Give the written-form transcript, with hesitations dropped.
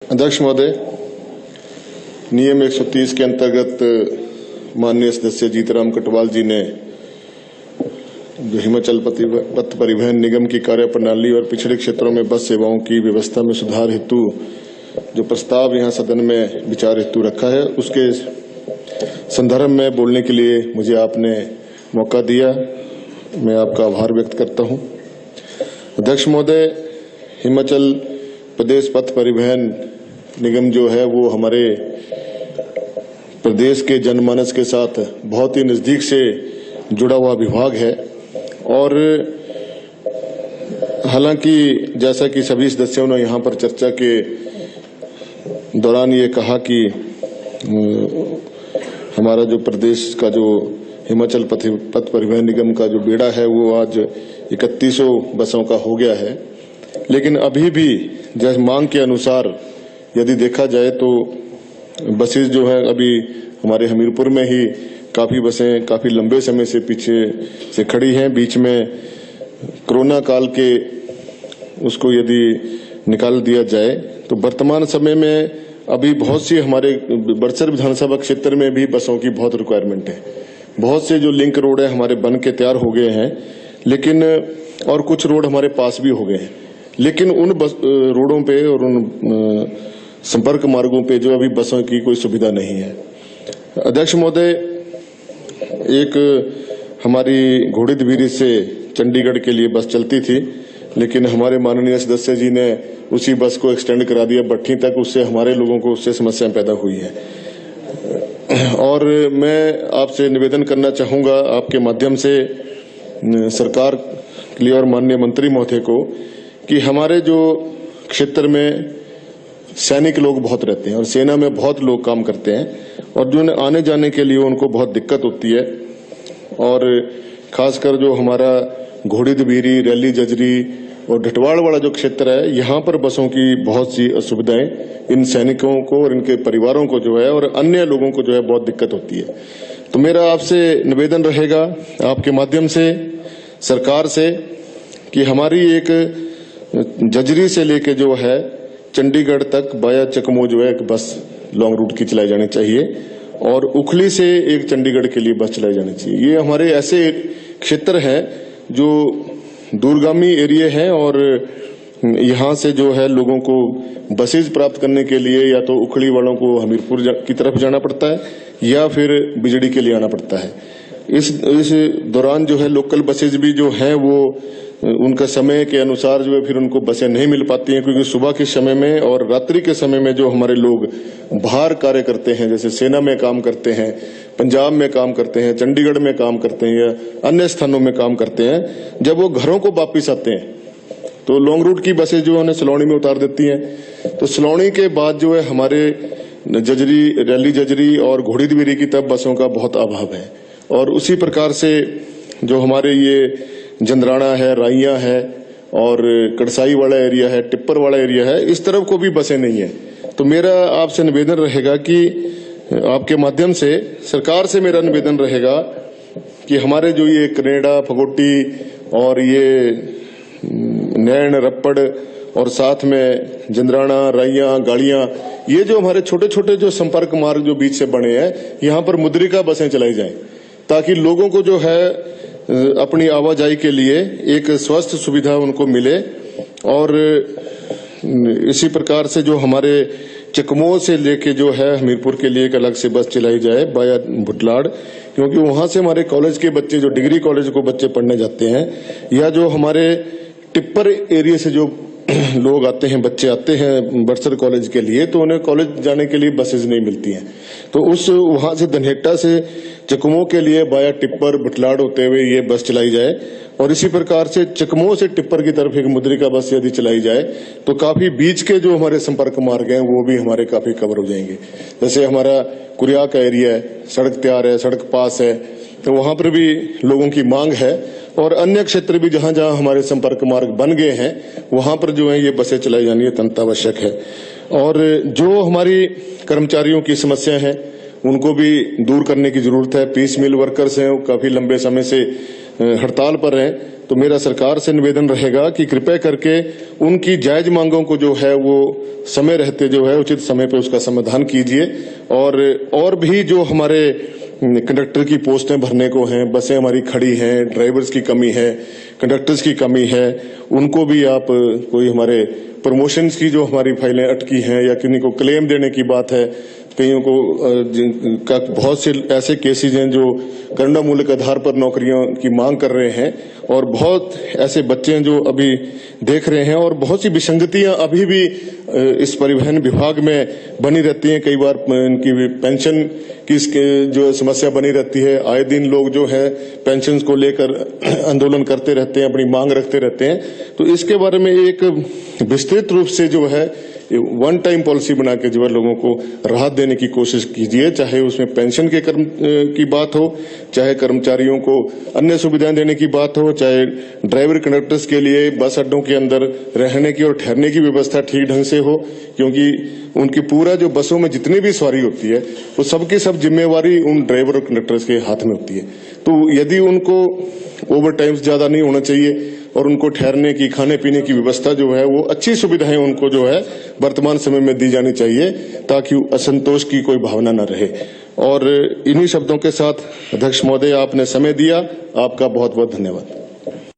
अध्यक्ष महोदय, नियम 130 के अंतर्गत माननीय सदस्य जीतराम कटवाल जी ने जो हिमाचल पथ परिवहन निगम की कार्यप्रणाली और पिछड़े क्षेत्रों में बस सेवाओं की व्यवस्था में सुधार हेतु जो प्रस्ताव यहां सदन में विचार हेतु रखा है, उसके संदर्भ में बोलने के लिए मुझे आपने मौका दिया। मैं आपका आभार व्यक्त करता हूं। अध्यक्ष महोदय, हिमाचल प्रदेश पथ परिवहन निगम जो है वो हमारे प्रदेश के जनमानस के साथ बहुत ही नजदीक से जुड़ा हुआ विभाग है और हालांकि जैसा कि सभी सदस्यों ने यहां पर चर्चा के दौरान ये कहा कि हमारा जो प्रदेश का जो हिमाचल पथ परिवहन निगम का जो बेड़ा है वो आज 3100 बसों का हो गया है, लेकिन अभी भी जैसे मांग के अनुसार यदि देखा जाए तो बसेज जो है अभी हमारे हमीरपुर में ही काफी बसें काफी लंबे समय से पीछे से खड़ी हैं। बीच में कोरोना काल के उसको यदि निकाल दिया जाए तो वर्तमान समय में अभी बहुत सी हमारे बड़सर विधानसभा क्षेत्र में भी बसों की बहुत रिक्वायरमेंट है। बहुत से जो लिंक रोड है हमारे बन के तैयार हो गए हैं, लेकिन और कुछ रोड हमारे पास भी हो गए हैं, लेकिन उन रोडों पे और उन संपर्क मार्गों पे जो अभी बसों की कोई सुविधा नहीं है। अध्यक्ष महोदय, एक हमारी घोड़ीदबीरी से चंडीगढ़ के लिए बस चलती थी, लेकिन हमारे माननीय सदस्य जी ने उसी बस को एक्सटेंड करा दिया भट्टी तक। उससे हमारे लोगों को उससे समस्याएं पैदा हुई है और मैं आपसे निवेदन करना चाहूंगा आपके माध्यम से सरकार के लिए और माननीय मंत्री महोदय को कि हमारे जो क्षेत्र में सैनिक लोग बहुत रहते हैं और सेना में बहुत लोग काम करते हैं और जो आने जाने के लिए उनको बहुत दिक्कत होती है, और खासकर जो हमारा घोड़ीदबीरी, रैली जजरी और ढटवाड़ वाला जो क्षेत्र है, यहाँ पर बसों की बहुत सी असुविधाएं इन सैनिकों को और इनके परिवारों को जो है और अन्य लोगों को जो है बहुत दिक्कत होती है। तो मेरा आपसे निवेदन रहेगा आपके माध्यम से सरकार से कि हमारी एक जजरी से लेके जो है चंडीगढ़ तक बाया चकमो जो है एक बस लॉन्ग रूट की चलाई जानी चाहिए और उखली से एक चंडीगढ़ के लिए बस चलाई जानी चाहिए। ये हमारे ऐसे क्षेत्र हैं जो दूरगामी एरिया हैं और यहाँ से जो है लोगों को बसेज प्राप्त करने के लिए या तो उखली वालों को हमीरपुर की तरफ जाना पड़ता है या फिर बिजड़ी के लिए आना पड़ता है। इस दौरान जो है लोकल बसेज भी जो हैं वो उनका समय के अनुसार जो है फिर उनको बसें नहीं मिल पाती हैं, क्योंकि सुबह के समय में और रात्रि के समय में जो हमारे लोग बाहर कार्य करते हैं, जैसे सेना में काम करते हैं, पंजाब में काम करते हैं, चंडीगढ़ में काम करते हैं या अन्य स्थानों में काम करते हैं, जब वो घरों को वापिस आते हैं तो लॉन्ग रूट की बसें जो उन्हें सलौनी में उतार देती हैं। तो सलौनी के बाद जो है हमारे जजरी, रैली जजरी और घोड़ीदबीरी की तब बसों का बहुत अभाव है। और उसी प्रकार से जो हमारे ये जंदराना है, राइया है और कड़साई वाला एरिया है, टिप्पर वाला एरिया है, इस तरफ को भी बसें नहीं है। तो मेरा आपसे निवेदन रहेगा कि आपके माध्यम से सरकार से मेरा निवेदन रहेगा कि हमारे जो ये कनेडा, फगोटी और ये नैन, रप्पड़ और साथ में जंदराना, राइया, गाड़ियां, ये जो हमारे छोटे छोटे जो संपर्क मार्ग जो बीच से बने हैं, यहाँ पर मुद्रिका बसें चलाई जाएं ताकि लोगों को जो है अपनी आवाजाही के लिए एक स्वस्थ सुविधा उनको मिले। और इसी प्रकार से जो हमारे चकमो से लेके जो है हमीरपुर के लिए एक अलग से बस चलाई जाए बाया भुटलाड़, क्योंकि वहां से हमारे कॉलेज के बच्चे जो डिग्री कॉलेज को बच्चे पढ़ने जाते हैं या जो हमारे टिप्पर एरिया से जो लोग आते हैं, बच्चे आते हैं बड़सर कॉलेज के लिए, तो उन्हें कॉलेज जाने के लिए बसेज नहीं मिलती हैं। तो उस वहां से धनहेट्टा से चकमो के लिए बाया टिप्पर भुटलाड़ होते हुए ये बस चलाई जाए और इसी प्रकार से चकमो से टिप्पर की तरफ एक मुद्रिका बस यदि चलाई जाए तो काफी बीच के जो हमारे संपर्क मार्ग हैं वो भी हमारे काफी कवर हो जाएंगे। जैसे हमारा कुरिया का एरिया है, सड़क तैयार है, सड़क पास है, तो वहां पर भी लोगों की मांग है और अन्य क्षेत्र भी जहां जहां हमारे संपर्क मार्ग बन गए हैं वहां पर जो है ये बसें चलाई जानी अत्यंत आवश्यक है। और जो हमारी कर्मचारियों की समस्या है उनको भी दूर करने की जरूरत है। पीस मिल वर्कर्स हैं, काफी लंबे समय से हड़ताल पर हैं, तो मेरा सरकार से निवेदन रहेगा कि कृपया करके उनकी जायज मांगों को जो है वो समय रहते जो है उचित समय पर उसका समाधान कीजिए। और भी जो हमारे कंडक्टर की पोस्टें भरने को हैं, बसें हमारी खड़ी हैं, ड्राइवर्स की कमी है, कंडक्टर्स की कमी है, उनको भी आप कोई हमारे प्रमोशंस की जो हमारी फाइलें अटकी हैं या किन्हीं को क्लेम देने की बात है, कईयों को का बहुत से ऐसे केसेज हैं जो गणनामूलक आधार पर नौकरियों की मांग कर रहे हैं और बहुत ऐसे बच्चे हैं जो अभी देख रहे हैं और बहुत सी विसंगतियां अभी भी इस परिवहन विभाग में बनी रहती हैं। कई बार इनकी पेंशन की जो समस्या बनी रहती है, आए दिन लोग जो है पेंशन को लेकर आंदोलन करते रहते हैं, अपनी मांग रखते रहते हैं। तो इसके बारे में एक विस्तृत रूप से जो है वन टाइम पॉलिसी बना के जो है लोगों को राहत देने की कोशिश कीजिए, चाहे उसमें पेंशन के की बात हो, चाहे कर्मचारियों को अन्य सुविधाएं देने की बात हो, चाहे ड्राइवर कंडक्टर्स के लिए बस अड्डों के अंदर रहने की और ठहरने की व्यवस्था ठीक ढंग से हो, क्योंकि उनकी पूरा जो बसों में जितनी भी सवारी होती है वो सबकी सब जिम्मेवारी उन ड्राइवर और कंडक्टर्स के हाथ में होती है। तो यदि उनको ओवर टाइम ज्यादा नहीं होना चाहिए और उनको ठहरने की, खाने पीने की व्यवस्था जो है वो अच्छी सुविधाएं उनको जो है वर्तमान समय में दी जानी चाहिए ताकि असंतोष की कोई भावना न रहे। और इन्हीं शब्दों के साथ अध्यक्ष महोदय आपने समय दिया, आपका बहुत बहुत धन्यवाद।